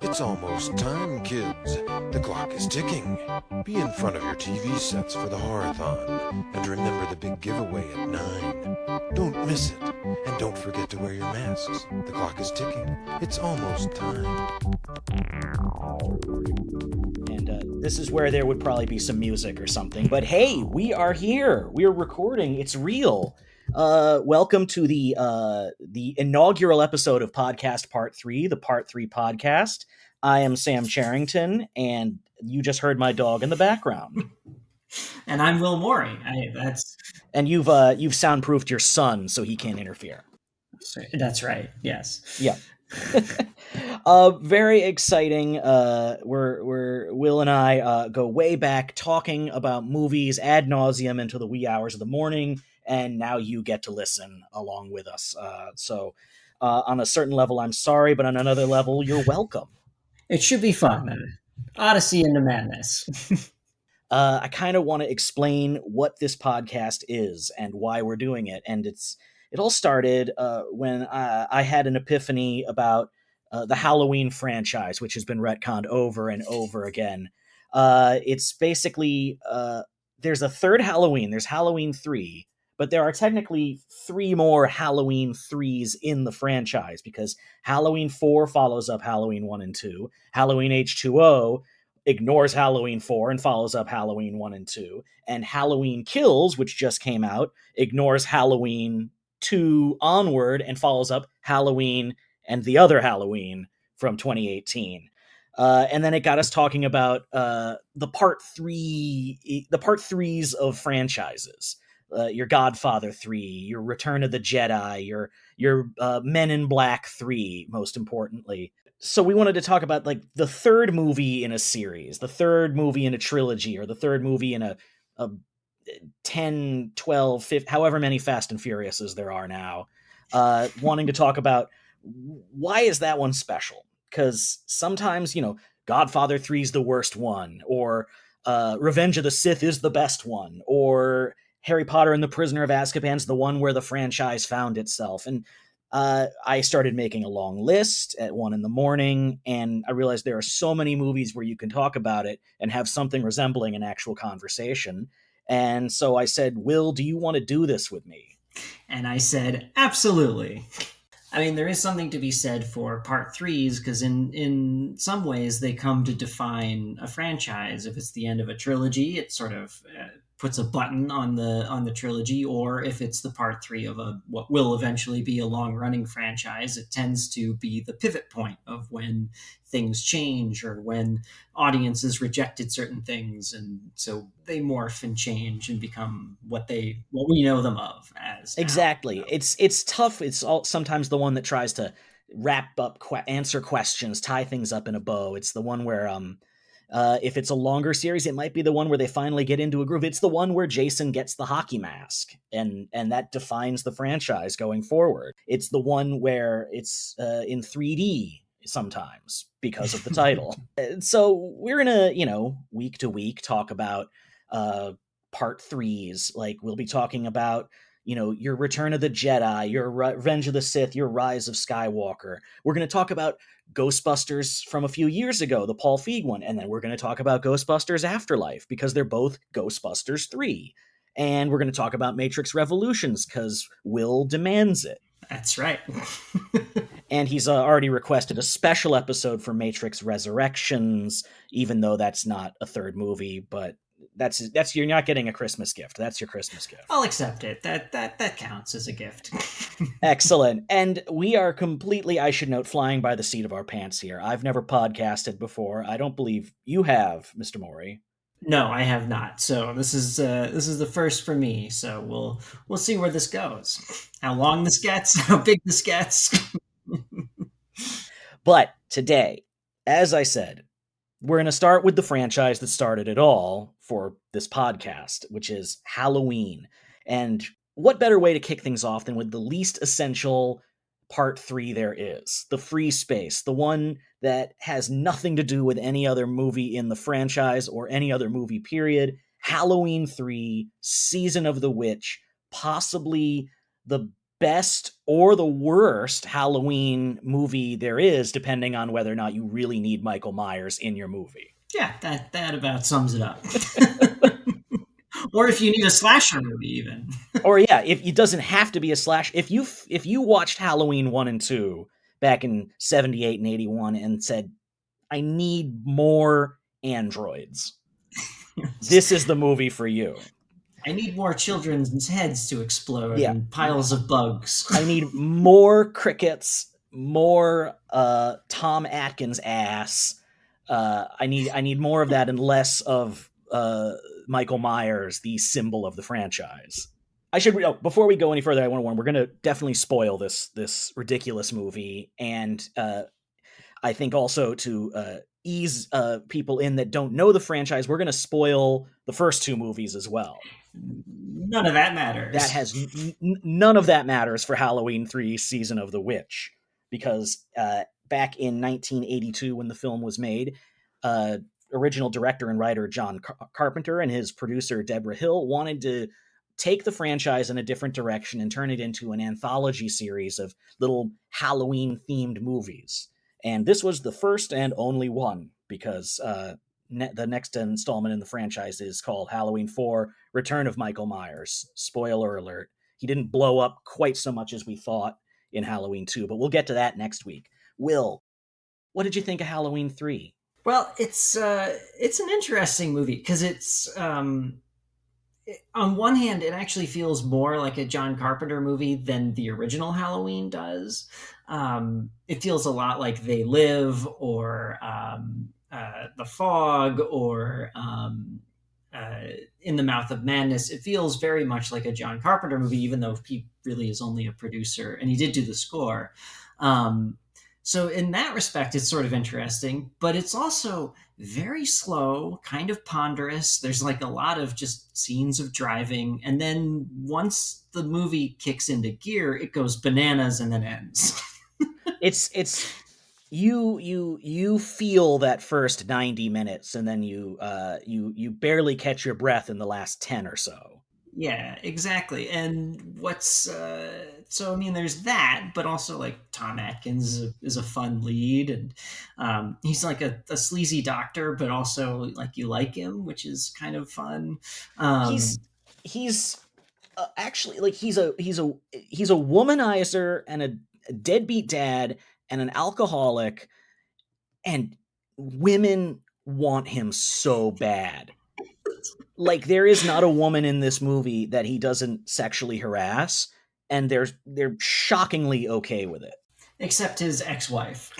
It's almost time, kids. The clock is ticking. Be in front of your TV sets for the Horathon. And remember the big giveaway at 9. Don't miss it. And don't forget to wear your masks. The clock is ticking. It's almost time. And this is where there would probably be some music or something. But hey, we are here. We are recording. It's real. Welcome to the inaugural episode of Podcast Part 3, the Part 3 podcast. I am Sam Charrington, and you just heard my dog in the background. And I'm Will Morey. And you've soundproofed your son so he can't interfere. That's right. Yes. Yeah. Very exciting. We're Will and I go way back talking about movies ad nauseum into the wee hours of the morning, and now you get to listen along with us. So on a certain level, I'm sorry, but on another level, you're welcome. It should be fun. Odyssey into madness. I kind of want to explain what this podcast is and why we're doing it, and it all started when I had an epiphany about the Halloween franchise, which has been retconned over and over again. It's basically there's a third Halloween. There's Halloween 3, but there are technically 3 more Halloween 3s in the franchise because Halloween 4 follows up Halloween 1 and 2. Halloween H2O ignores Halloween 4 and follows up Halloween 1 and 2. And Halloween Kills, which just came out, ignores Halloween 2 onward and follows up Halloween and the other Halloween from 2018. And then it got us talking about the part 3s of franchises. Your Godfather 3, your Return of the Jedi, your Men in Black 3, most importantly. So we wanted to talk about like the third movie in a series, the third movie in a trilogy, or the third movie in a 10, 12, 15, however many Fast and Furiouses there are now, wanting to talk about why is that one special? Because sometimes, Godfather 3 is the worst one, or Revenge of the Sith is the best one, or Harry Potter and the Prisoner of Azkaban is the one where the franchise found itself. And I started making a long list at 1 a.m, and I realized there are so many movies where you can talk about it and have something resembling an actual conversation. And so I said, Will, do you want to do this with me? And I said, absolutely. I mean, there is something to be said for part 3s because in some ways they come to define a franchise. If it's the end of a trilogy, it sort of puts a button on the trilogy, or if it's the part 3 of what will eventually be a long-running franchise, it tends to be the pivot point of when things change or when audiences rejected certain things, and so they morph and change and become what we know them of as. Exactly. It's tough. It's sometimes the one that tries to wrap up, answer questions, tie things up in a bow. It's the one where if it's a longer series, it might be the one where they finally get into a groove. It's the one where Jason gets the hockey mask, and that defines the franchise going forward. It's the one where it's in 3D sometimes because of the title. So we're gonna, week to week talk about part 3s. Like we'll be talking about your Return of the Jedi, your Revenge of the Sith, your Rise of Skywalker. We're going to talk about Ghostbusters from a few years ago, the Paul Feig one, and then we're going to talk about Ghostbusters Afterlife because they're both Ghostbusters 3. And we're going to talk about Matrix Revolutions because Will demands it. That's right. And he's already requested a special episode for Matrix Resurrections, even though that's not a third movie, but that's you're not getting a Christmas gift. That's your Christmas gift. I'll accept it. That counts as a gift. Excellent. And we are completely, I should note, flying by the seat of our pants here. I've never podcasted before. I don't believe you have, Mr. Morey. No, I have not. So this is the first for me. So we'll see where this goes. How long this gets, how big this gets. But today, as I said, we're going to start with the franchise that started it all for this podcast, which is Halloween. And what better way to kick things off than with the least essential part 3 there is, the free space, the one that has nothing to do with any other movie in the franchise or any other movie period. Halloween 3, Season of the Witch, possibly the best or the worst Halloween movie there is, depending on whether or not you really need Michael Myers in your movie. Yeah, that about sums it up. Or if you need a slasher movie, even. Or yeah, if it doesn't have to be a slash. If you watched Halloween 1 and 2 back in 78 and 81 and said, I need more androids, this is the movie for you. I need more children's heads to explode Yeah. and piles of bugs. I need more crickets, more Tom Atkins ass. I need more of that and less of Michael Myers, the symbol of the franchise. Before we go any further, I want to warn, we're going to definitely spoil this ridiculous movie, and I think also to ease people in that don't know the franchise, we're going to spoil the first two movies as well. None of that matters. That has none of that matters for Halloween 3 Season of the Witch, because back in 1982 when the film was made, original director and writer John Carpenter and his producer Deborah Hill wanted to take the franchise in a different direction and turn it into an anthology series of little Halloween-themed movies. And this was the first and only one, because the next installment in the franchise is called Halloween 4, Return of Michael Myers. Spoiler alert. He didn't blow up quite so much as we thought in Halloween 2, but we'll get to that next week. Will, what did you think of Halloween 3? Well, it's an interesting movie because it's on one hand, it actually feels more like a John Carpenter movie than the original Halloween does. It feels a lot like They Live or The Fog or In the Mouth of Madness. It feels very much like a John Carpenter movie, even though he really is only a producer, and he did do the score. So in that respect, it's sort of interesting, but it's also very slow, kind of ponderous. There's like a lot of just scenes of driving. And then once the movie kicks into gear, it goes bananas and then ends. It's you feel that first 90 minutes, and then you barely catch your breath in the last 10 or so. Yeah, exactly. And what's so I mean, there's that, but also like Tom Atkins is a fun lead, and he's like a sleazy doctor, but also like you like him, which is kind of fun. He's actually like he's a womanizer and a deadbeat dad and an alcoholic, and women want him so bad. Like, there is not a woman in this movie that he doesn't sexually harass, and they're shockingly okay with it. Except his ex-wife.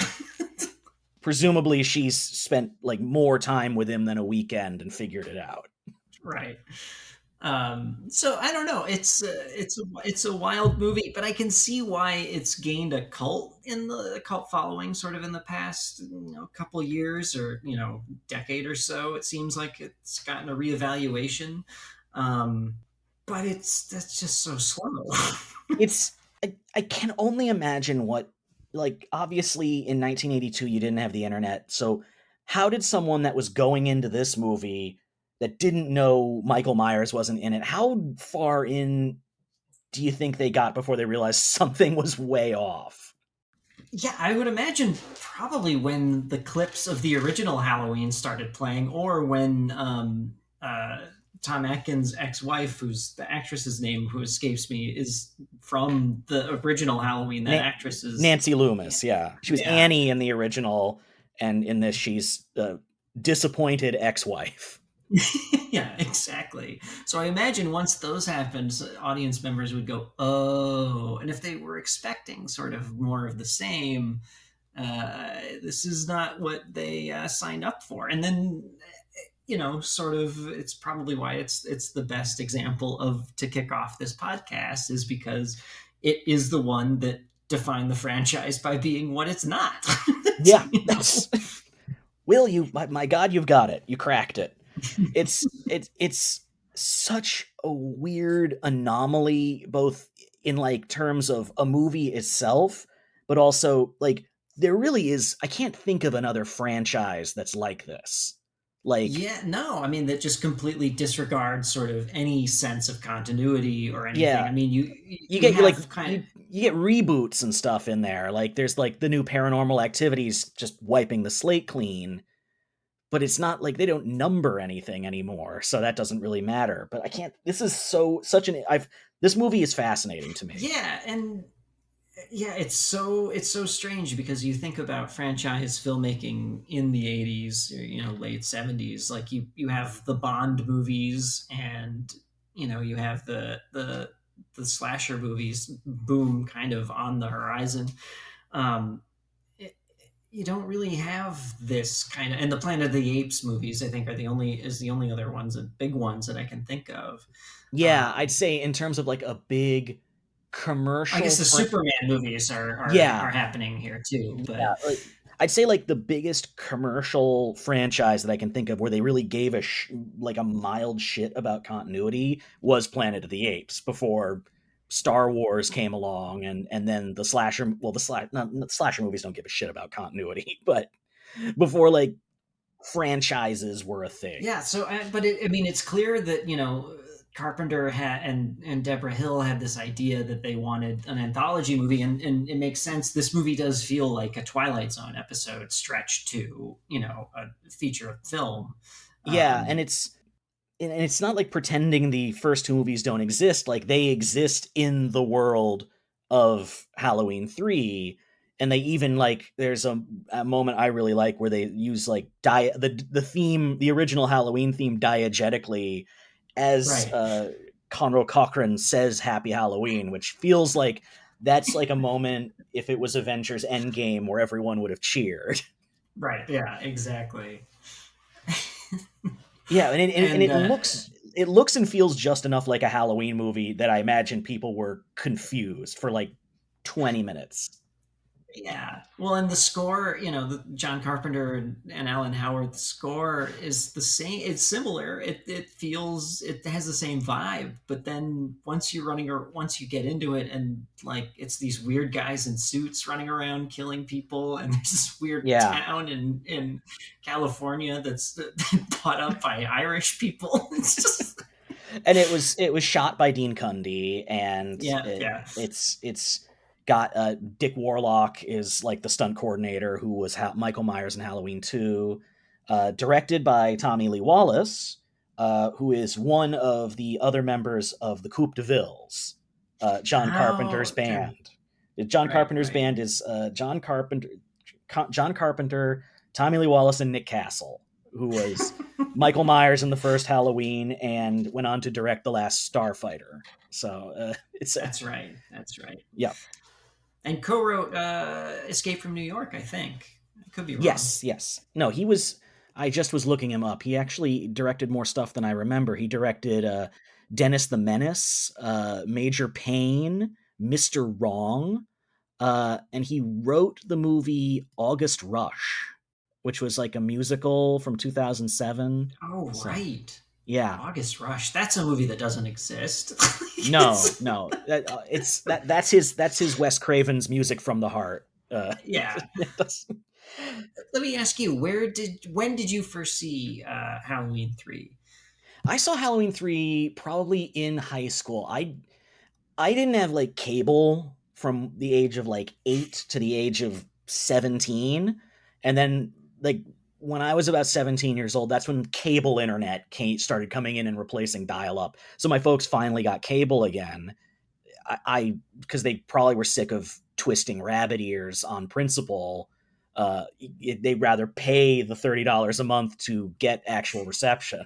Presumably she's spent like more time with him than a weekend and figured it out. Right. So I don't know. It's a wild movie, but I can see why it's gained a cult following sort of in the past couple years or decade or so. It seems like it's gotten a reevaluation, but that's just so slow. I can only imagine what, like, obviously in 1982 you didn't have the internet, so how did someone that was going into this movie that didn't know Michael Myers wasn't in it, how far in do you think they got before they realized something was way off? Yeah, I would imagine probably when the clips of the original Halloween started playing, or when Tom Atkins' ex-wife, who's the actress's name who escapes me, is from the original Halloween. That actress is Nancy Loomis. Yeah, she was Annie in the original, and in this she's disappointed ex-wife. Yeah, exactly. So I imagine once those happened, audience members would go, oh, and if they were expecting sort of more of the same, this is not what they signed up for. And then, sort of, it's probably why it's the best example to kick off this podcast, is because it is the one that defined the franchise by being what it's not. Yeah. Will, my God, you've got it. You cracked it. It's such a weird anomaly, both in like terms of a movie itself, but also like there really is, I can't think of another franchise that's like this. Like, Yeah, no, I mean that just completely disregards sort of any sense of continuity or anything. yeah, I mean, you you get like have kind of you get reboots and stuff in there. Like there's like the new Paranormal Activities just wiping the slate clean, but it's not like they don't number anything anymore, so that doesn't really matter. But I can't. This is such an I've this movie is fascinating to me. yeah, and yeah, it's so strange because you think about franchise filmmaking in the 80s, late 70s, like you have the Bond movies, and you have the slasher movies boom kind of on the horizon. um it, you don't really have this kind of, and the Planet of the Apes movies, I think, are the only other ones, and big ones that I can think of. Yeah, I'd um say in terms of like a big I commercial guess the Superman movies are yeah, happening here too, yeah, but like, I'd say like the biggest commercial franchise that I can think of where they really gave like a mild shit about continuity was Planet of the Apes before Star Wars came along, and then the slasher, well, the slasher movies don't give a shit about continuity, but before like franchises were a thing. yeah. So, but I mean, it's clear that Carpenter had and Deborah Hill had this idea that they wanted an anthology movie, and it makes sense. This movie does feel like a Twilight Zone episode stretched to a feature film. Yeah, Um, and it's not like pretending the first two movies don't exist. Like they exist in the world of Halloween 3, and they even like there's a moment I really like where they use like the theme, the original Halloween theme diegetically as right, Conroe Cochran says Happy Halloween, which feels like that's like a moment if it was Avengers Endgame where everyone would have cheered. right, yeah, exactly. Yeah, and And it looks and feels just enough like a Halloween movie that I imagine people were confused for like 20 minutes. yeah. Well, and the score, the John Carpenter and Alan Howard, the score is the same. It's similar. It has the same vibe. But then once you get into it, and like it's these weird guys in suits running around killing people, and there's this weird Yeah. town in California that's bought up by Irish people. It's just And it was shot by Dean Cundey, and yeah, yeah. it's got Dick Warlock is like the stunt coordinator who was Michael Myers in Halloween 2, directed by Tommy Lee Wallace, who is one of the other members of the Coupe de Villes, John Carpenter's Oh, they're band. John right, Carpenter's right. band is John Carpenter, Tommy Lee Wallace, and Nick Castle, who was Michael Myers in the first Halloween and went on to direct The Last Starfighter. So it's That's right. That's right. yeah. And co-wrote Escape from New York, I think. I could be wrong. Yes. No, he was. I just was looking him up. He actually directed more stuff than I remember. He directed Dennis the Menace, Major Payne, Mr. Wrong, and he wrote the movie August Rush, which was like a musical from 2007. Oh, So right. yeah, August Rush. That's a movie that doesn't exist. no, that's his Wes Craven's music from the heart. Yeah. Let me ask you, when did you first see Halloween 3? I saw Halloween 3 probably in high school. I didn't have like cable from the age of like 8 to the age of 17. And then like when I was about 17 years old, that's when cable internet started coming in and replacing dial up. So my folks finally got cable again. I because they probably were sick of twisting rabbit ears on principle. They'd rather pay the $30 a month to get actual reception.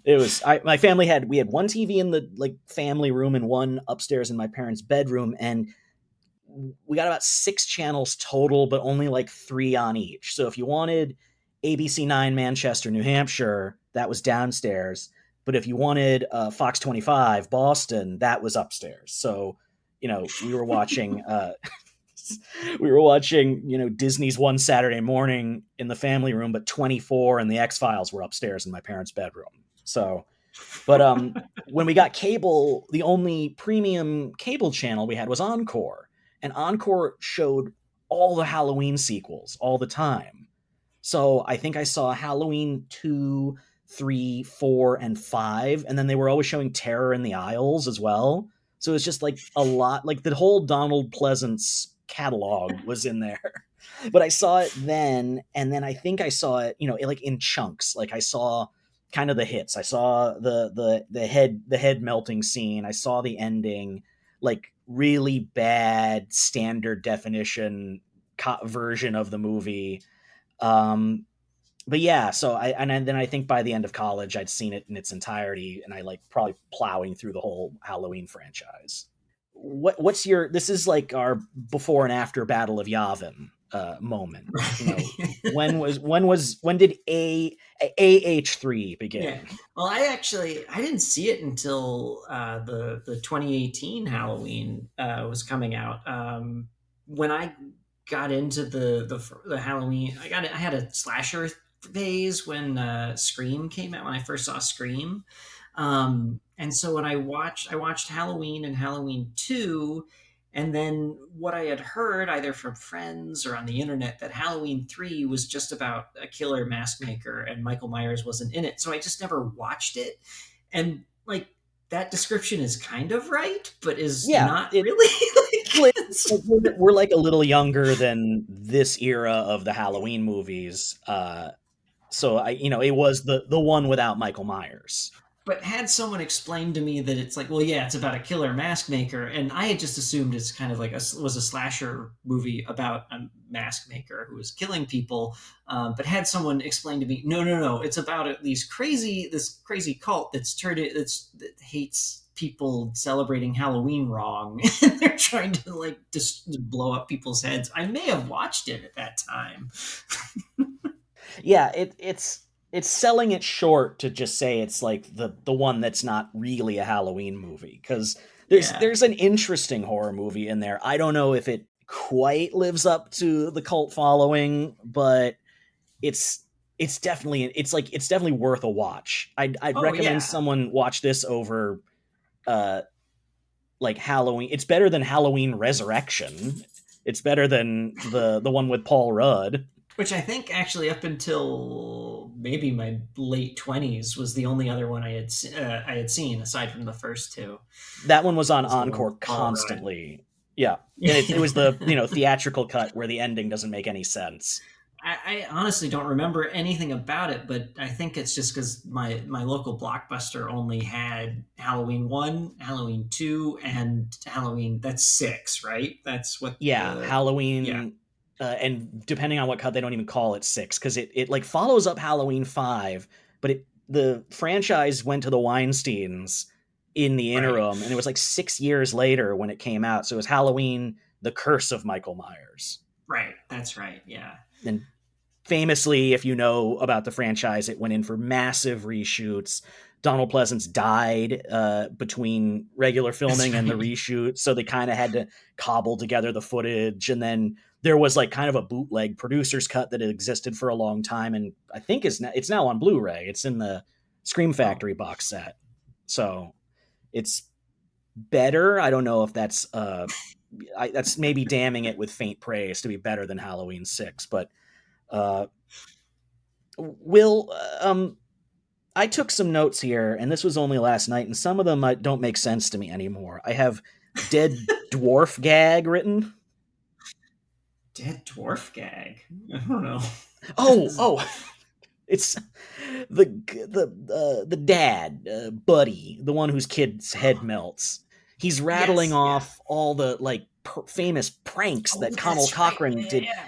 It was my family we had one TV in the like family room and one upstairs in my parents' bedroom, and we got about 6 channels total, but only like 3 on each. So if you wanted ABC 9 Manchester, New Hampshire, that was downstairs. But if you wanted Fox 25 Boston, that was upstairs. So we were watching Disney's One Saturday Morning in the family room, but 24 and the X-Files were upstairs in my parents' bedroom. So, but when we got cable, the only premium cable channel we had was Encore, and Encore showed all the Halloween sequels all the time. So I think I saw Halloween 2, 3, 4, and 5, and then they were always showing Terror in the Aisles as well. So it's just like a lot, like the whole Donald Pleasance catalog was in there. But I saw it then, and then I think I saw it, like in chunks. Like I saw kind of the hits. I saw the head melting scene. I saw the ending, like really bad standard definition version of the movie. But yeah, so then I think by the end of college I'd seen it in its entirety, and I like probably plowing through the whole Halloween franchise. What's your, this is like our before and after Battle of Yavin moment. When did AH3 begin? Yeah. Well, I didn't see it until the 2018 Halloween was coming out. When I got into the Halloween, I had a slasher phase when Scream came out. When I first saw Scream, and so when I watched Halloween and Halloween 2. And then what I had heard either from friends or on the internet, that Halloween 3 was just about a killer mask maker and Michael Myers wasn't in it. So I just never watched it. And like, that description is kind of right, but is not really. We're like a little younger than this era of the Halloween movies. So it was the one without Michael Myers. But had someone explained to me that it's like, well, yeah, it's about a killer mask maker, and I had just assumed it's kind of like was a slasher movie about a mask maker who was killing people. But had someone explained to me, no, it's about this crazy cult that hates people celebrating Halloween wrong, and they're trying to like just blow up people's heads. I may have watched it at that time. Yeah, it's selling it short to just say it's like the one that's not really a Halloween movie, because there's an interesting horror movie in there. I don't know if it quite lives up to the cult following, but it's definitely worth a watch. I'd recommend someone watch this over like Halloween. It's better than Halloween Resurrection. It's better than the one with Paul Rudd. Which I think actually up until maybe my late 20s was the only other one I had seen aside from the first two. That one was on Encore constantly. Yeah. It was the theatrical cut where the ending doesn't make any sense. I honestly don't remember anything about it, but I think it's just because my local Blockbuster only had Halloween 1, Halloween 2, and Halloween, that's 6, right? That's what Halloween... Yeah. And depending on what cut, they don't even call it 6, because it like follows up Halloween 5, but the franchise went to the Weinsteins in the interim, and it was like 6 years later when it came out. So it was Halloween: The Curse of Michael Myers. Right, that's right, yeah. And famously, if you know about the franchise, it went in for massive reshoots. Donald Pleasance died between regular filming and the reshoot, so they kind of had to cobble together the footage, and then there was like kind of a bootleg producer's cut that had existed for a long time, and I think it's now on Blu-ray. It's in the Scream Factory box set, so it's better. I don't know if that's that's maybe damning it with faint praise to be better than Halloween 6, but I took some notes here, and this was only last night, and some of them don't make sense to me anymore. I have dead dwarf gag written. Dead dwarf gag? I don't know. Oh, it's the dad, Buddy, the one whose kid's head melts. He's rattling off all the like famous pranks that Connell Cochran did. Yeah.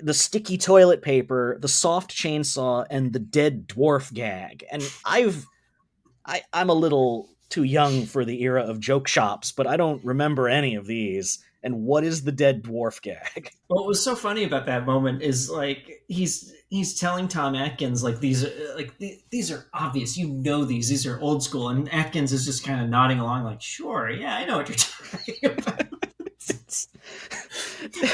The sticky toilet paper, the soft chainsaw, and the dead dwarf gag. And I'm a little too young for the era of joke shops, but I don't remember any of these. And what is the dead dwarf gag? What was so funny about that moment is like he's telling Tom Atkins like these are obvious, these are old school, and Atkins is just kind of nodding along like, sure, yeah, I know what you're talking about.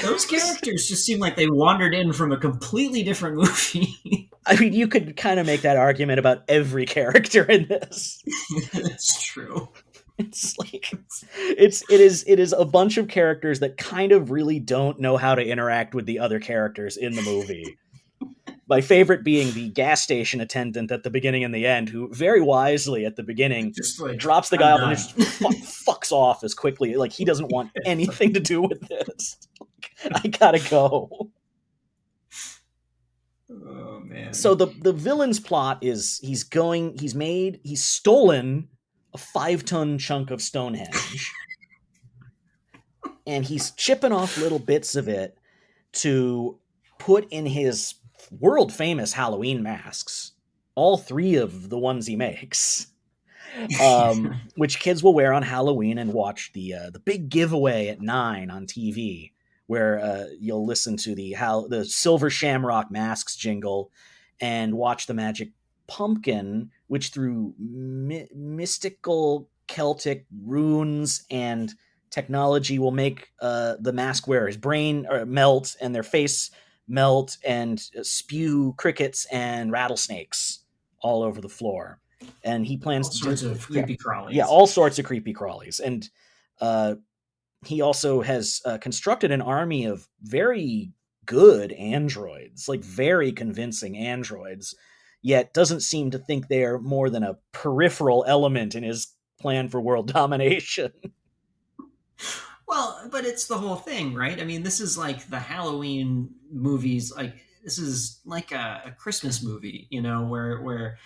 Those characters just seem like they wandered in from a completely different movie. I mean, you could kind of make that argument about every character in this. That's true. It's like it is a bunch of characters that kind of really don't know how to interact with the other characters in the movie. My favorite being the gas station attendant at the beginning and the end, who very wisely at the beginning Just like, drops the I'm guy off and done. just fucks off as quickly. Like, he doesn't want anything to do with this. I gotta go. Oh man. So the villain's plot is he's stolen a 5-ton chunk of Stonehenge, and he's chipping off little bits of it to put in his world famous Halloween masks, all 3 of the ones he makes, which kids will wear on Halloween and watch the big giveaway at 9 on TV, where you'll listen to the Silver Shamrock Masks jingle and watch the Magic Pumpkin, which through mystical Celtic runes and technology will make the mask wearer's brain melt and their face melt and spew crickets and rattlesnakes all over the floor. And he plans all sorts of creepy crawlies. Yeah, all sorts of creepy crawlies. And he also has constructed an army of very good androids, like very convincing androids, yet doesn't seem to think they're more than a peripheral element in his plan for world domination. Well, but it's the whole thing, right? I mean, this is like the Halloween movies. Like, this is like a Christmas movie, you know, where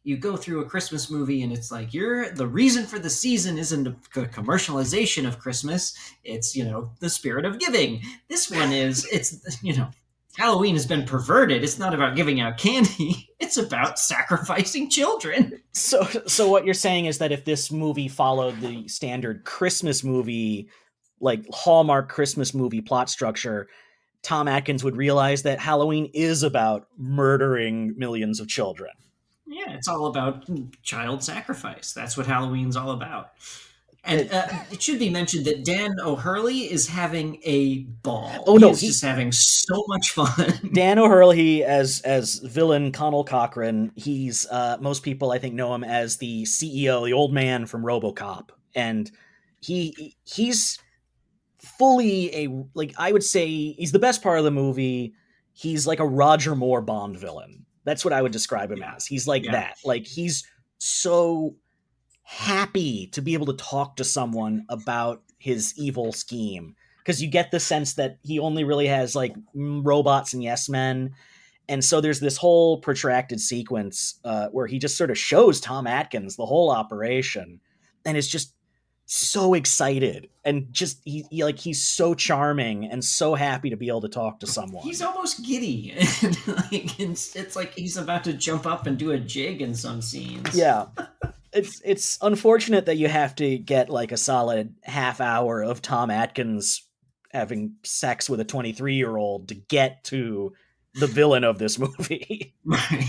you go through a Christmas movie and it's like, the reason for the season isn't a commercialization of Christmas. It's, you know, the spirit of giving. This one it's, you know, Halloween has been perverted. It's not about giving out candy. It's about sacrificing children. So what you're saying is that if this movie followed the standard Christmas movie, like Hallmark Christmas movie plot structure, Tom Atkins would realize that Halloween is about murdering millions of children. Yeah, it's all about child sacrifice. That's what Halloween's all about. And it should be mentioned that Dan O'Hurley is having a ball. Oh, no, he's just having so much fun. Dan O'Hurley as villain Connell Cochran. He's most people I think know him as the CEO, the old man from RoboCop, and he's fully I would say he's the best part of the movie. He's like a Roger Moore Bond villain. That's what I would describe him as. He's like that. Like, he's so happy to be able to talk to someone about his evil scheme, because you get the sense that he only really has like robots and yes men. And so there's this whole protracted sequence where he just sort of shows Tom Atkins the whole operation and is just so excited, and just he's so charming and so happy to be able to talk to someone. He's almost giddy. It's like he's about to jump up and do a jig in some scenes. Yeah. It's unfortunate that you have to get like a solid half hour of Tom Atkins having sex with a 23-year-old to get to the villain of this movie. Right.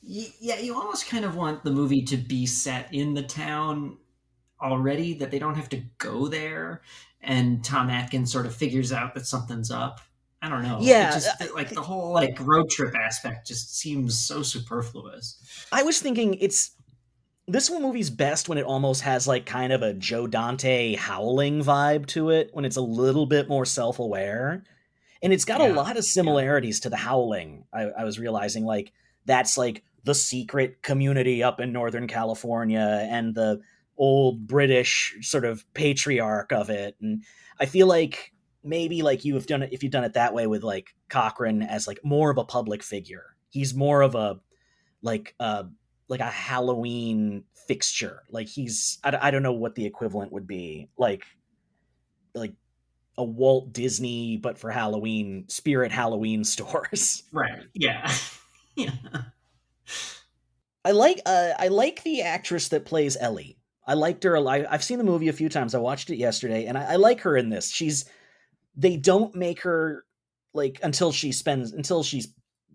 Yeah, you almost kind of want the movie to be set in the town already, that they don't have to go there, and Tom Atkins sort of figures out that something's up. I don't know. Yeah, like the whole like road trip aspect just seems so superfluous. I was thinking this movie's best when it almost has like kind of a Joe Dante Howling vibe to it, when it's a little bit more self-aware, and it's got a lot of similarities to The Howling. I was realizing, like, that's like the secret community up in Northern California and the old British sort of patriarch of it. And I feel like maybe like you have done it, if you've done it that way with like Cochran as like more of a public figure, he's more of a like a Halloween fixture. Like he's, I don't know what the equivalent would be, like a Walt Disney, but for Halloween, Spirit Halloween stores. Right. Yeah. Yeah. I like the actress that plays Ellie. I liked her. I've seen the movie a few times. I watched it yesterday, and I like her in this. They don't make her like until she's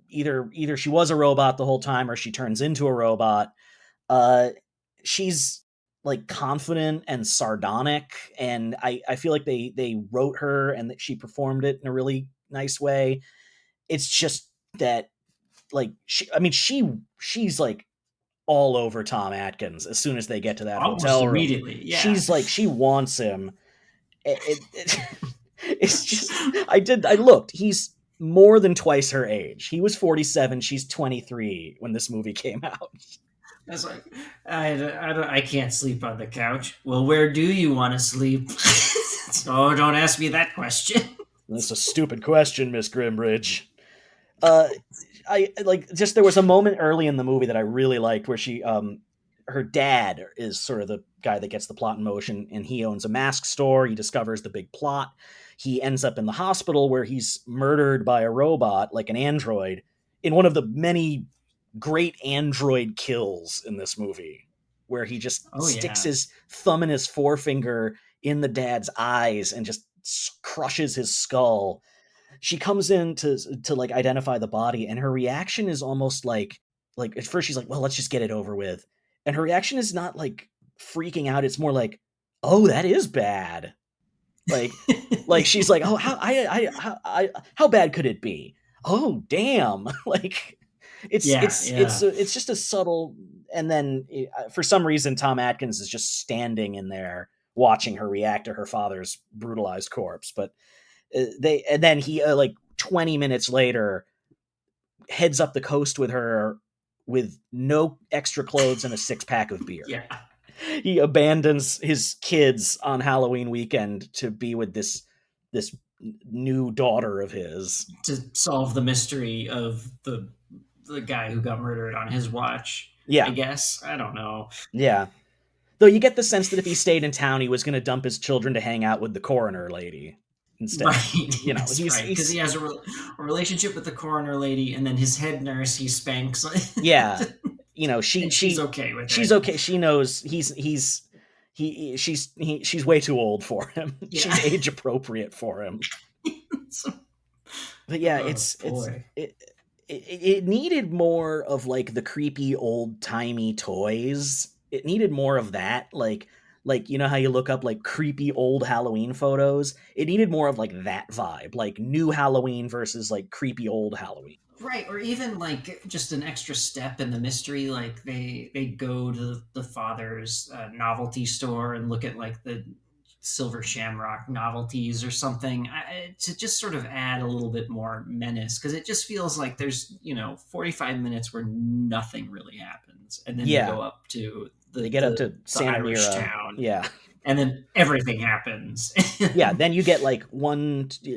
either she was a robot the whole time or she turns into a robot. She's like confident and sardonic, and I feel like they wrote her and that she performed it in a really nice way. It's just that like she's like all over Tom Atkins as soon as they get to that almost hotel room. Immediately, yeah. She's like, she wants him. It's just, I looked, he's more than twice her age. He was 47, she's 23 when this movie came out. That's like, I can't sleep on the couch. Well, where do you want to sleep? Oh, don't ask me that question. That's a stupid question, Miss Grimbridge. I like just there was a moment early in the movie that I really liked where she her dad is sort of the guy that gets the plot in motion, and he owns a mask store. He discovers the big plot. He ends up in the hospital where he's murdered by a robot, like an android, in one of the many great android kills in this movie, where he just sticks his thumb and his forefinger in the dad's eyes and just crushes his skull. She comes in to like identify the body, and her reaction is almost like at first she's like, well, let's just get it over with. And her reaction is not like freaking out. It's more like, oh, that is bad. Like she's like, oh, how bad could it be? Oh, damn. Like it's just a subtle, and then for some reason Tom Atkins is just standing in there watching her react to her father's brutalized corpse. But then he like 20 minutes later heads up the coast with her with no extra clothes and a 6-pack of beer. Yeah. He abandons his kids on Halloween weekend to be with this new daughter of his to solve the mystery of the guy who got murdered on his watch. Yeah. I guess. I don't know. Yeah. Though you get the sense that if he stayed in town, he was going to dump his children to hang out with the coroner lady instead. Right. You know, because he has a relationship with the coroner lady, and then his head nurse he spanks. Yeah. You know, she's okay with it. She's okay. She knows she's way too old for him. Yeah. She's age appropriate for him. But yeah, it needed more of like the creepy old timey toys. It needed more of that, like you know how you look up like creepy old Halloween photos. It needed more of like that vibe, like new Halloween versus like creepy old Halloween. Right, or even like just an extra step in the mystery, like they go to the father's novelty store and look at like the Silver Shamrock novelties or something, to just sort of add a little bit more menace, because it just feels like there's 45 minutes where nothing really happens, and then they go up to they get up to Santa Irish Mira. town, and then everything happens. Then you get like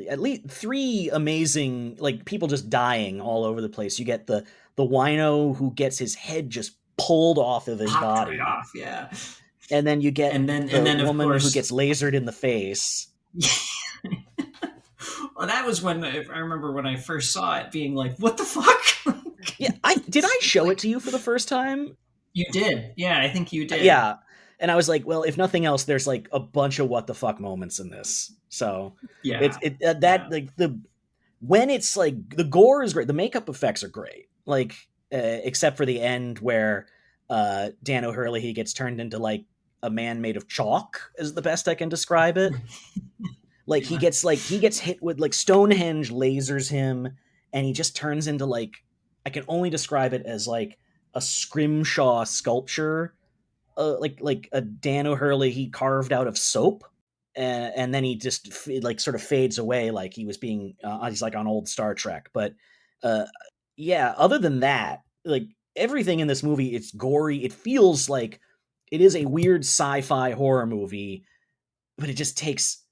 at least 3 amazing like people just dying all over the place. You get the wino who gets his head just pulled off of his body. Right off, yeah. And then you get the woman of course, who gets lasered in the face. Well, that was when I remember when I first saw it being like, what the fuck? Yeah, did I show it to you for the first time? You did. Yeah, I think you did. Yeah. And I was like, well, if nothing else, there's like a bunch of what the fuck moments in this. So yeah, like when it's like the gore is great, the makeup effects are great. Like except for the end where Dan O'Hurley, he gets turned into like a man made of chalk is the best I can describe it. Like he gets hit with like Stonehenge lasers him, and he just turns into like, I can only describe it as like a scrimshaw sculpture. Like a Dan O'Hurley he carved out of soap, and then he just like sort of fades away like he was being he's like on old Star Trek. But other than that, like everything in this movie, it's gory. It feels like it is a weird sci-fi horror movie, but it just takes,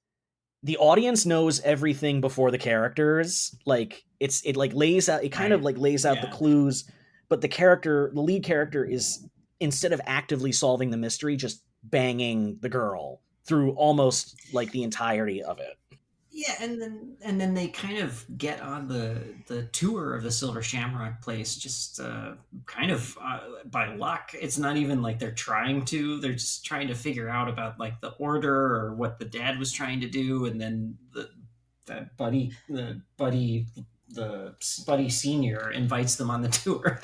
the audience knows everything before the characters. Like it like lays out, it kind of like lays out the clues, but the lead character is, instead of actively solving the mystery, just banging the girl through almost like the entirety of it. Yeah, and then they kind of get on the tour of the Silver Shamrock place just kind of by luck. It's not even like they're trying to; they're just trying to figure out about like the order or what the dad was trying to do, and then the Buddy Senior invites them on the tour,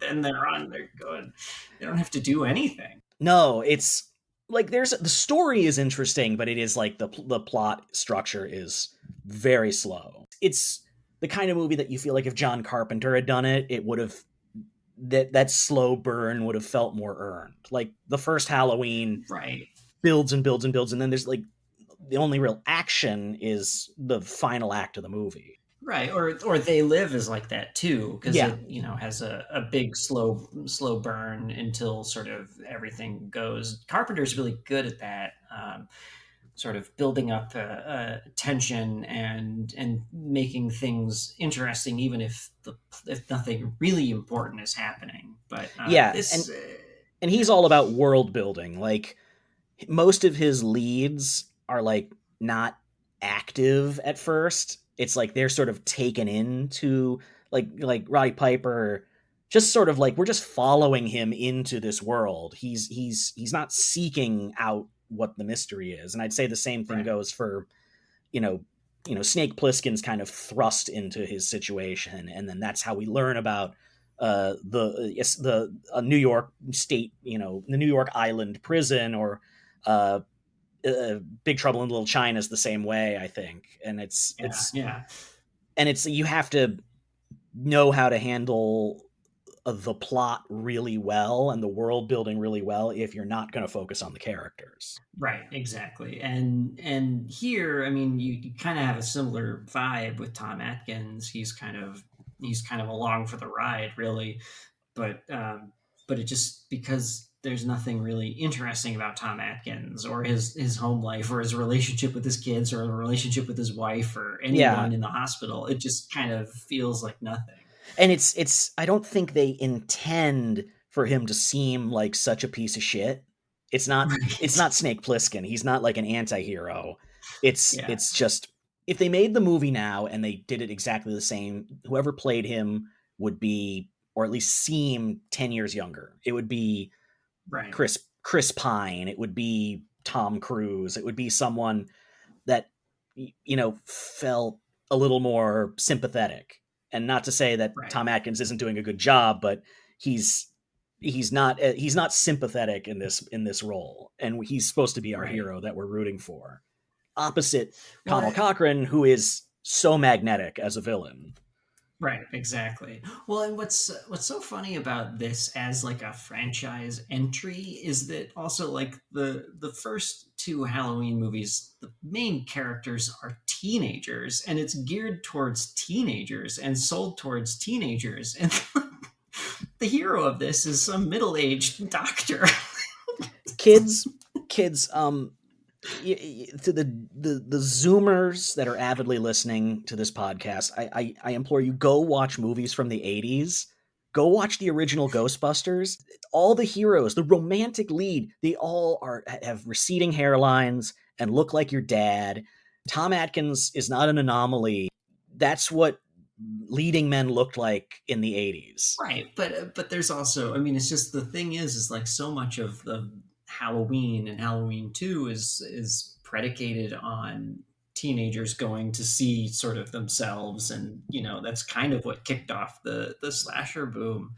and they're going. They don't have to do anything. No, it's like the story is interesting, but it is like the plot structure is very slow. It's the kind of movie that you feel like if John Carpenter had done it, it would have, that slow burn would have felt more earned. Like the first Halloween builds and builds and builds, and then there's like the only real action is the final act of the movie. Right, or They Live is like that too, because Yeah. it has a big slow burn until sort of everything goes. Carpenter's really good at that, sort of building up tension and making things interesting, even if nothing really important is happening. But Yeah, this, and he's all about world building. Like most of his leads are like not active at first. It's like they're sort of taken into like Roddy Piper, just sort of like we're just following him into this world. He's not seeking out what the mystery is. And I'd say the same thing right, goes for, you know, Snake Plissken's kind of thrust into his situation, and then that's how we learn about the New York State, the New York Island prison, or uh, Big Trouble in Little China is the same way, I think. And yeah, yeah. it's you have to know how to handle the plot really well and the world building really well if you're not going to focus on the characters. Right, exactly. And here, I mean, you kind of have a similar vibe with Tom Atkins. He's kind of along for the ride, really. But it just, because there's nothing really interesting about Tom Atkins or his home life or his relationship with his kids or a relationship with his wife or Yeah, anyone in the hospital. It just kind of feels like nothing. and it's I don't think they intend for him to seem like such a piece of shit. It's Right. not Snake Plissken. He's not like an anti-hero. It's Yeah. it's just if they made the movie now and they did it exactly the same, whoever played him would be, or at least seem, 10 years younger. It would be Right. Chris Pine, it would be Tom Cruise, it would be someone that felt a little more sympathetic. And not to say that Right. Tom Atkins isn't doing a good job, but he's he's not sympathetic in this role, and he's supposed to be our Right. hero that we're rooting for. Opposite Connell Well, Cochran, who is so magnetic as a villain. right, exactly. Well, and what's so funny about this as like a franchise entry is that also, like, the first two Halloween movies, the main characters are teenagers, and it's geared towards teenagers and sold towards teenagers, and the hero of this is some middle-aged doctor. Kids, kids, to the Zoomers that are avidly listening to this podcast, I implore you, go watch movies from the 80s. Go watch the original Ghostbusters. All the heroes, the romantic lead, they all have receding hairlines and look like your dad. Tom Atkins is not an anomaly. That's what leading men looked like in the 80s. Right, but there's also, I mean, it's just, the thing is like so much of the Halloween and Halloween 2 is predicated on teenagers going to see sort of themselves, and that's kind of what kicked off the slasher boom.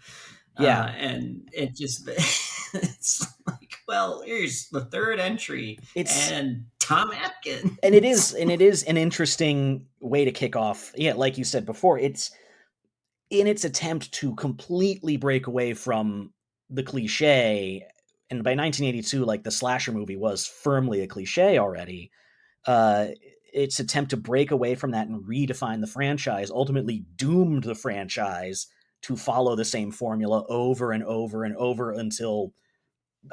Yeah, And it just it's like, well, here's the third entry, it's and Tom Atkins. and it is an interesting way to kick off. Yeah, like you said before, it's in its attempt to completely break away from the cliche. And by 1982, like, the slasher movie was firmly a cliche already. uh its attempt to break away from that and redefine the franchise ultimately doomed the franchise to follow the same formula over and over and over until,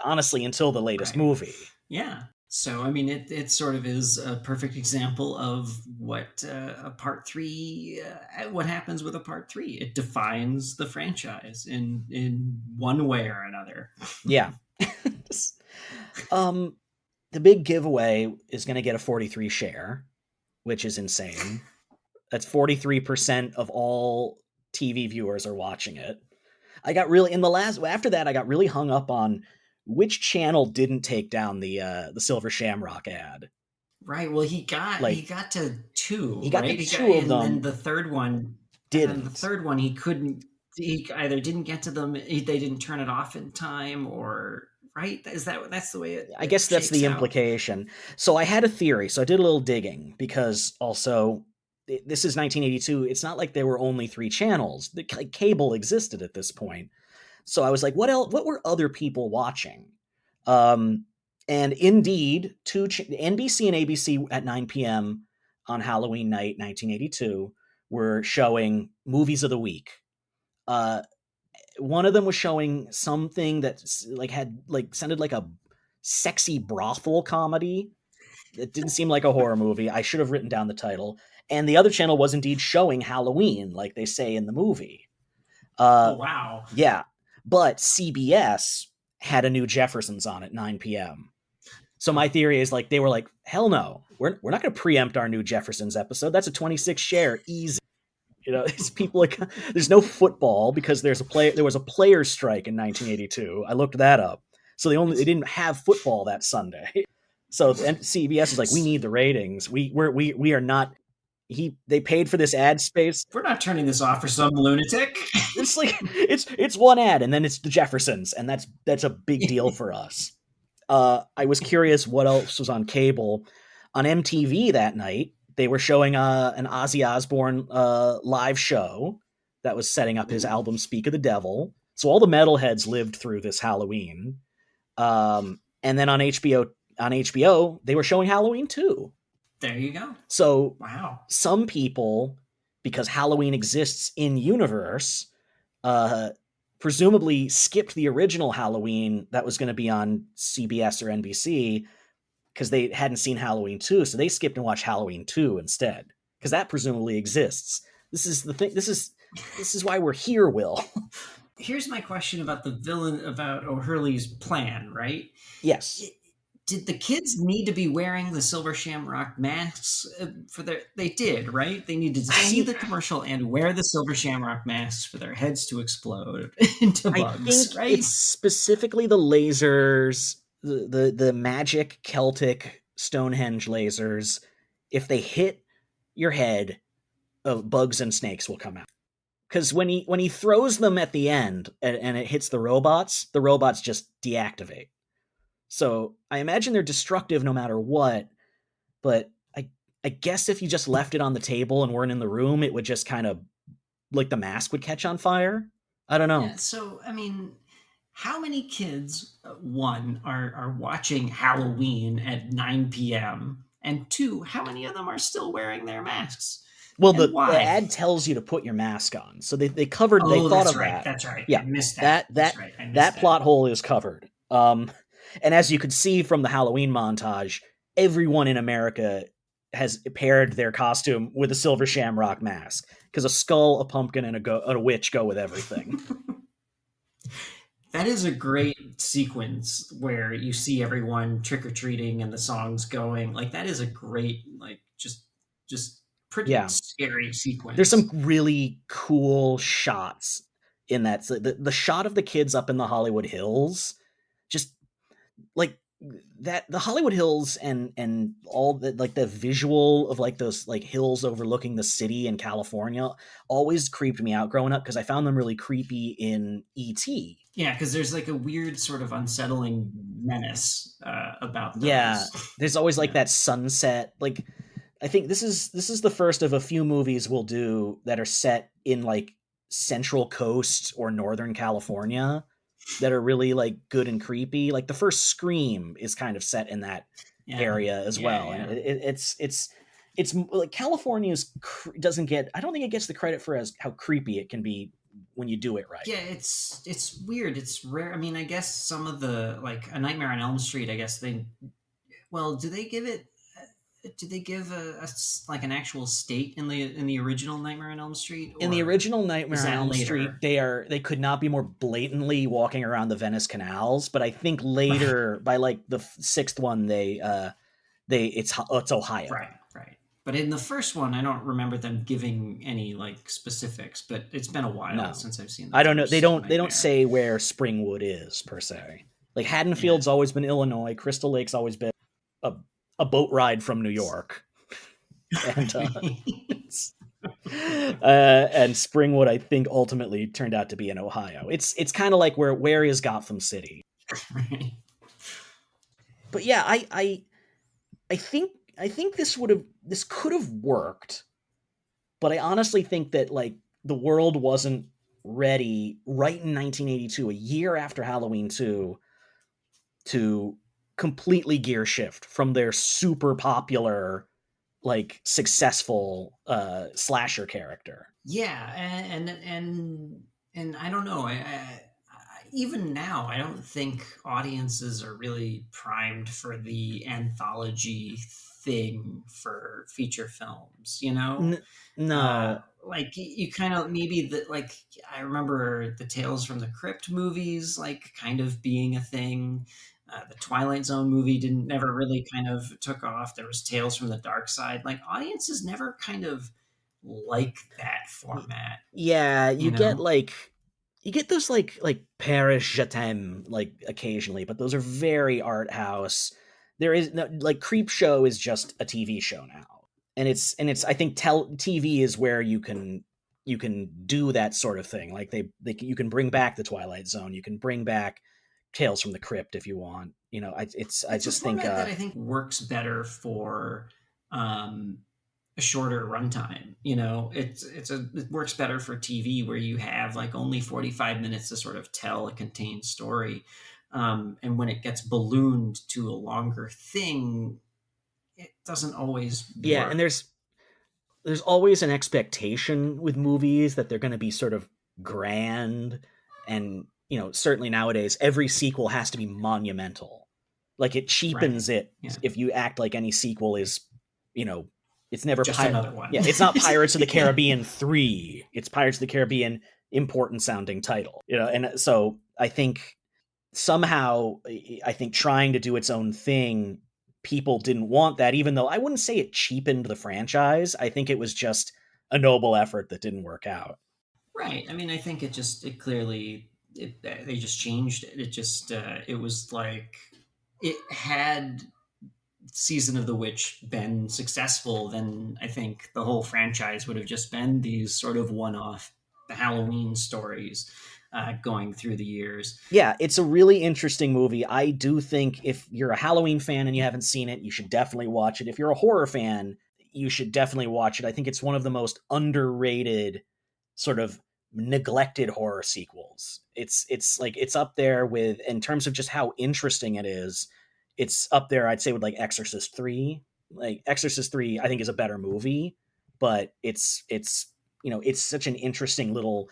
honestly, until the latest Right. movie. Yeah. So, I mean, it sort of is a perfect example of what a part three, what happens with a part three. It defines the franchise in one way or another. Yeah. um the big giveaway is going to get a 43 share, which is insane. That's 43% of all TV viewers are watching it. I got really in the last after that I got really hung up on which channel didn't take down the Silver Shamrock ad. Right. Well, he got to two, He got to right? two of And then them, the third one, didn't. he couldn't. He either didn't get to them, they didn't turn it off in time, or right. That's the way I it guess that's shakes the out. implication. So I had a theory. So I did a little digging because also this is 1982. It's not like there were only 3 channels. The cable existed at this point. So I was like, what else? What were other people watching? Um, and indeed, NBC and ABC at 9 p.m. on Halloween night, 1982, were showing movies of the week. One of them was showing something that like had like sounded like a sexy brothel comedy. It didn't seem like a horror movie. I should have written down the title. And the other channel was indeed showing Halloween, like they say in the movie. Oh, wow. Yeah. But CBS had a new Jeffersons on at 9 p.m. So my theory is like they were like, hell no, we're not going to preempt our new Jeffersons episode. That's a 26 share, easy. You know, it's people like there's no football because there was a players strike in 1982. I looked that up. So they didn't have football that Sunday. So CBS is like, we need the ratings. We are not. They paid for this ad space. We're not turning this off for some lunatic. It's like it's one ad, and then it's the Jeffersons, and that's a big deal for us. I was curious what else was on cable. On MTV that night, they were showing an Ozzy Osbourne live show that was setting up his album Speak of the Devil. So all the metalheads lived through this Halloween. And then on HBO, they were showing Halloween 2. There you go. So wow, some people, because Halloween exists in universe, presumably skipped the original Halloween that was going to be on CBS or NBC because they hadn't seen Halloween 2. So they skipped and watched Halloween 2 instead, because that presumably exists. This is the thing. This is why we're here, Will. Here's my question about the villain, about O'Hurley's plan, right? Yes. Did the kids need to be wearing the silver shamrock masks for their? They did, right? They needed to see the commercial and wear the silver shamrock masks for their heads to explode into bugs, right? It's specifically the lasers, the magic Celtic Stonehenge lasers. If they hit your head, bugs and snakes will come out. Because when he throws them at the end and it hits the robots just deactivate. So I imagine they're destructive no matter what, but I guess if you just left it on the table and weren't in the room, it would just kind of, like the mask would catch on fire. I don't know. Yeah, so, I mean, how many kids, one, are watching Halloween at 9 p.m., and two, how many of them are still wearing their masks? Well, the ad tells you to put your mask on, so they covered. Oh, they thought that's of right. that. That's right. Yeah, I missed that. That plot hole is covered. And as you could see from the Halloween montage, everyone in America has paired their costume with a silver shamrock mask, because a skull, a pumpkin, and a witch go with everything. That is a great sequence where you see everyone trick-or-treating and the song's going. Like, that is a great, like, just pretty scary sequence. There's some really cool shots in that. So the shot of the kids up in the Hollywood Hills, just like that, the Hollywood Hills and all the, like, the visual of like those like hills overlooking the city in California always creeped me out growing up, because I found them really creepy in E.T. Yeah, because there's like a weird sort of unsettling menace about those. Yeah, there's always like that sunset. Like, I think this is the first of a few movies we'll do that are set in like Central Coast or Northern California that are really like good and creepy. Like the first Scream is kind of set in that area as well. Yeah. And it's like California's doesn't get, I don't think it gets the credit for how creepy it can be when you do it right. Yeah, it's weird. It's rare. I mean, I guess some of the, like A Nightmare on Elm Street, I guess do they give it? Did they give like an actual state in the original Nightmare on Elm Street? In the original Nightmare on Elm Street, they could not be more blatantly walking around the Venice canals. But I think later, by like the sixth one, it's Ohio. Right. But in the first one, I don't remember them giving any like specifics. But it's been a while since I've seen. I don't know. They don't say where Springwood is per se. Like Haddonfield's always been Illinois. Crystal Lake's always been a boat ride from New York, and Springwood, I think, ultimately turned out to be in Ohio. It's kind of like where is Gotham City? But yeah, I think this could have worked, but I honestly think that like the world wasn't ready right in 1982, a year after Halloween 2, to completely gear shift from their super popular like successful slasher character. Yeah, and I don't know. Even now, I don't think audiences are really primed for the anthology thing for feature films. No. Like you kind of maybe the like I remember the Tales from the Crypt movies, like kind of being a thing. The Twilight Zone movie didn't never really kind of took off. There was Tales from the Dark Side. Like audiences never kind of like that format, Yeah, you know? you get those like Paris Je t'aime like occasionally, but those are very art house. There is no like Creep Show is just a TV show now. And it's I think TV is where you can do that sort of thing. Like you can bring back the Twilight Zone, you can bring back Tales from the Crypt if you want. I It's a just think format that I think works better for um, a shorter runtime. It works better for TV where you have like only 45 minutes to sort of tell a contained story. And when it gets ballooned to a longer thing, it doesn't always yeah, and work. there's always an expectation with movies that they're going to be sort of grand, and certainly nowadays every sequel has to be monumental. Like it Right. cheapens it Yeah. if you act like any sequel is, you know, it's never Just another one. yeah, it's not Pirates of the Caribbean 3. It's Pirates of the Caribbean important sounding title. And so I think somehow I think trying to do its own thing, people didn't want that, even though I wouldn't say it cheapened the franchise. I think it was just a noble effort that didn't work out. Right. I mean, I think it clearly they just changed it. It was like it had Season of the Witch been successful, then I think the whole franchise would have just been these sort of one-off Halloween stories going through the years. Yeah, it's a really interesting movie. I do think if you're a Halloween fan and you haven't seen it, you should definitely watch it. If you're a horror fan, you should definitely watch it. I think it's one of the most underrated, sort of neglected horror sequels. It's up there with, in terms of just how interesting it is. It's up there, I'd say, with like Exorcist 3. Like Exorcist 3 I think is a better movie, but it's such an interesting little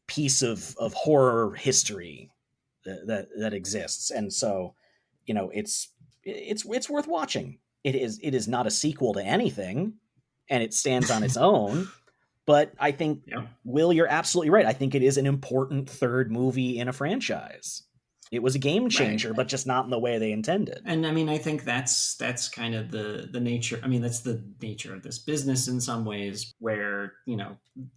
piece of horror history that exists. And so it's worth watching. It is not a sequel to anything, and it stands on its own. But I think, Yeah. Will, you're absolutely right. I think it is an important third movie in a franchise. It was a game changer, Right. but just not in the way they intended. And I mean, I think that's kind of the nature. I mean, that's the nature of this business in some ways, where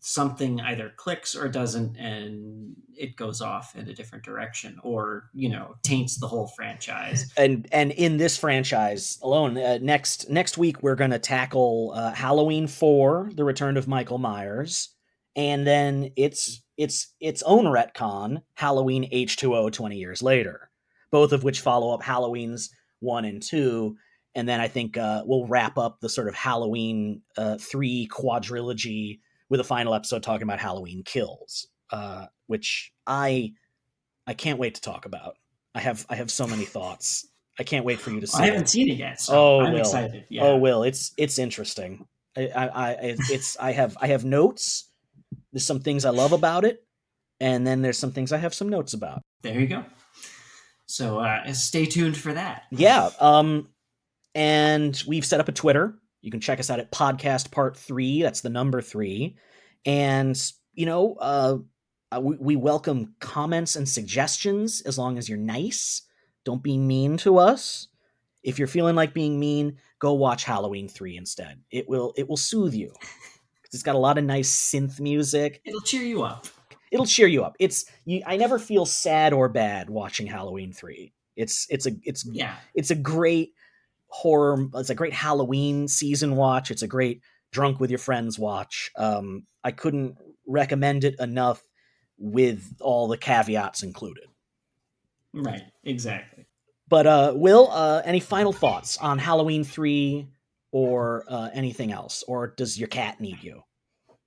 something either clicks or doesn't, and it goes off in a different direction, or taints the whole franchise. And in this franchise alone, next week we're going to tackle Halloween 4, The Return of Michael Myers, and then its own retcon, Halloween H2O 20 years later, both of which follow up Halloween's 1 and 2. And then I think we'll wrap up the sort of Halloween 3 quadrilogy with a final episode talking about Halloween Kills, which I can't wait to talk about. I have so many thoughts. I can't wait for you to see I haven't it. seen it yet, so I'm Will. excited. Yeah. Oh, Will, it's interesting. I have notes. There's some things I love about it, and then there's some things I have some notes about. There you go. So stay tuned for that. Yeah. And we've set up a Twitter. You can check us out at Podcast Part 3. That's the number 3. And we welcome comments and suggestions as long as you're nice. Don't be mean to us. If you're feeling like being mean, go watch Halloween 3 instead. It will soothe you. It's got a lot of nice synth music. It'll cheer you up. It'll cheer you up. I never feel sad or bad watching Halloween 3. It's a great horror. It's a great Halloween season watch. It's a great drunk with your friends watch. I couldn't recommend it enough, with all the caveats included. Right. Exactly. But Will, any final thoughts on Halloween 3 or anything else, or does your cat need you?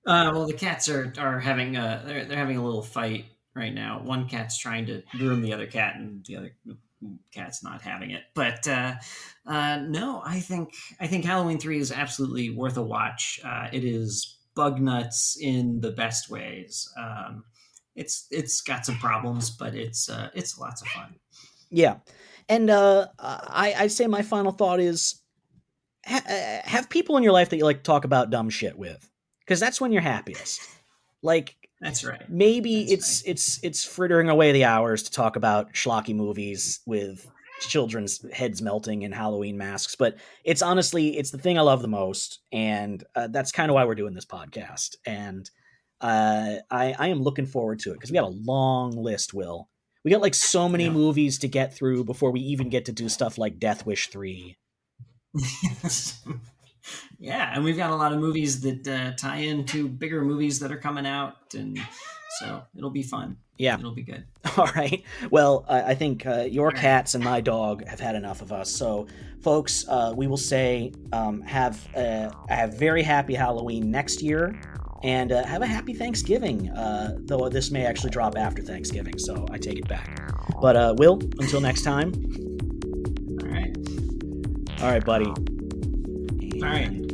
Well, the cats are having they're having a little fight right now. One cat's trying to groom the other cat, and the other Cat's not having it. But no, I think Halloween 3 is absolutely worth a watch. It is bug nuts in the best ways. It's got some problems, but it's lots of fun. Yeah. And I'd say my final thought is have people in your life that you like to talk about dumb shit with, because that's when you're happiest. Like, that's right. Maybe it's frittering away the hours to talk about schlocky movies with children's heads melting in Halloween masks, but it's the thing I love the most, and that's kind of why we're doing this podcast. And I am looking forward to it because we got a long list, Will. We got like so many movies to get through before we even get to do stuff like Death Wish 3. Yeah, and we've got a lot of movies that tie into bigger movies that are coming out, and so it'll be fun. Yeah. It'll be good. All right. Well, I think your cats and my dog have had enough of us. So, folks, we will say have a very happy Halloween next year, and have a happy Thanksgiving, though this may actually drop after Thanksgiving, so I take it back. But, Will, until next time. All right. All right, buddy. All right.